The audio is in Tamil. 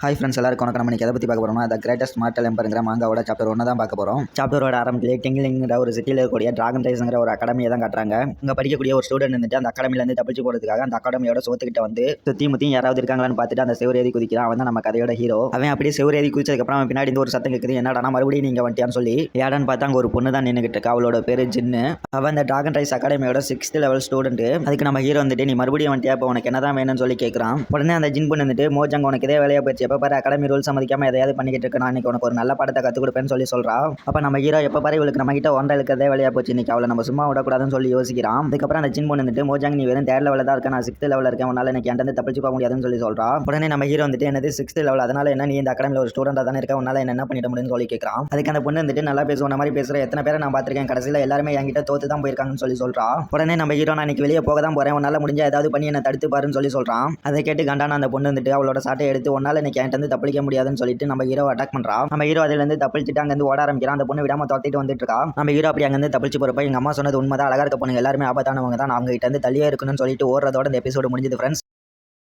ஹாய் ஃப்ரெண்ட்ஸ் எல்லாருக்கும் வணக்கம். நம்ம எதை பற்றி பார்க்க போகிறோம்னா த கிரேட்டஸ்ட் மார்டல் எம்பருங்கிற மாங்காவோட சாப்டர் 1 தான் பார்க்க போகிறோம். சாப்டரோட ஆரம்பத்திலே டிங்கிலிங்கிற ஒரு சிட்டியில் இருக்கக்கூடிய டிராகன் ரைஸ்ங்கிற ஒரு அகாடமியை தான் காட்டுறாங்க. இங்கே படிக்கக்கூடிய ஒரு ஸ்டூடெண்ட் வந்துட்டு அந்த அகாடமிலேருந்து தப்பிச்சு போகிறதுக்காக அந்த அகாடமியோட சோத்துக்கிட்ட வந்து சுற்றி முற்றியும் யாராவது இருக்காங்களான்னு பார்த்துட்டு அந்த செவரேதி குதிக்கிறான். அவன் தான் நம்ம கதையோட ஹீரோ. அவன் அப்படியே செவரேதி குதிச்சதுக்கப்புறம் அவன் பின்னாடி ஒரு சத்தம் கேட்குது. என்னடா மறுபடியும் நீங்கள் வந்துட்டியான்னு சொல்லி ஏடான்னு பார்த்தா அங்கே ஒரு பொண்ணு தான் நின்றுக்கிட்டு இருக்கா. அவளோட பேர் ஜின்னு. அவன் அந்த டிராகன் ரைஸ் அகாடமியோட 6th லெவல் ஸ்டூடெண்ட். அதுக்கு நம்ம ஹீரோ வந்துட்டு நீ மறுபடியும் வந்துட்டியா, இப்போ உனக்கு என்ன தான் வேணும்னு சொல்லி கேட்குறான். உடனே அந்த ஜின் பொண்ணு வந்துட்டு மோஜாங்க உனக்கு இதே வேலையாக போச்சு, எப்போ பாரு அகாடமி ரூல்ஸ் மதிக்காம எதையாவது பண்ணிக்கிட்டு இருக்கு, நான் இன்னைக்கு உனக்கு ஒரு நல்ல பாடத்தை கற்றுக் கொடுப்பேன்னு சொல்லி சொல்றா. அப்ப நம்ம ஹீரோ எப்ப பாரு இவளுக்கு நம்ம கிட்ட ஒன்றை இருக்கிறதே வேலையா போச்சு, இன்னைக்கு அவளை நம்ம சும்மா விடக்கூடாதுன்னு சொல்லி யோசிக்கிறான். அதுக்கப்புறம் அந்த சின் பொண்ணு வந்துட்டு மோஜாங் நீ வெறும் 3rd லெவலில் தான் இருக்க, நான் 6th லெவலில் இருக்கேன், உன்னால எனக்கு என்கிட்ட தப்பிச்சு போக முடியாதுன்னு சொல்லி சொல்றா. உடனே நம்ம ஹீரோ வந்துட்டு என்னது 6th லெவல், அதனால என்ன நீ இந்த அகாடமியில் ஒரு ஸ்டூடெண்டாக தானே இருக்க, உன்னால என்ன பண்ணிட முடியும்னு சொல்லி கேட்கறான். அதுக்கு அந்த பொண்ணு வந்துட்டு நல்லா பேசுவோம் மாதிரி பேசுற, எத்தனை பேரை நான் பார்த்திருக்கேன், கடைசியில் எல்லாருமே என்கிட்ட தோத்து தான் போயிருக்காங்கன்னு சொல்லி சொல்றா. உடனே நம்ம ஹீரோ நான் இன்னைக்கு வெளியே போக தான் போறேன், உன்னால முடிஞ்சா ஏதாவது பண்ணி என்ன தடுத்து பாருன்னு சொல்லி சொல்றான். அதை கேட்டு கண்டான அந்த பொண்ணு வந்துட்டு அவளோட சாட்டை எடுத்து உன்னால இன்னைக்கு என்கிட்ட தப்பிக்க முடியாதுன்னு சொல்லிட்டு நம்ம ஹீரோ அட்டாக் பண்றா. நம்ம ஹீரோ அதுல இருந்து தப்பிச்சுட்டு அங்கிருந்து ஓட ஆரம்பிக்கிறான். அந்த பொண்ணு விடாம துரத்திட்டு வந்துட்டு இருக்கா. நம்ம ஹீரோ அப்படி அங்கிருந்து தப்பிச்சு போறப்ப எங்க அம்மா சொன்னது உண்மைதான், அழகா இருக்க பொண்ணுங்க எல்லாருமே ஆபத்தானவங்க தான், அவங்க கிட்ட இருந்து தள்ளியே இருக்கணும்னு சொல்லிட்டு ஓடுறதோட இந்த எபிசோடு முடிஞ்சது ஃப்ரெண்ட்ஸ்.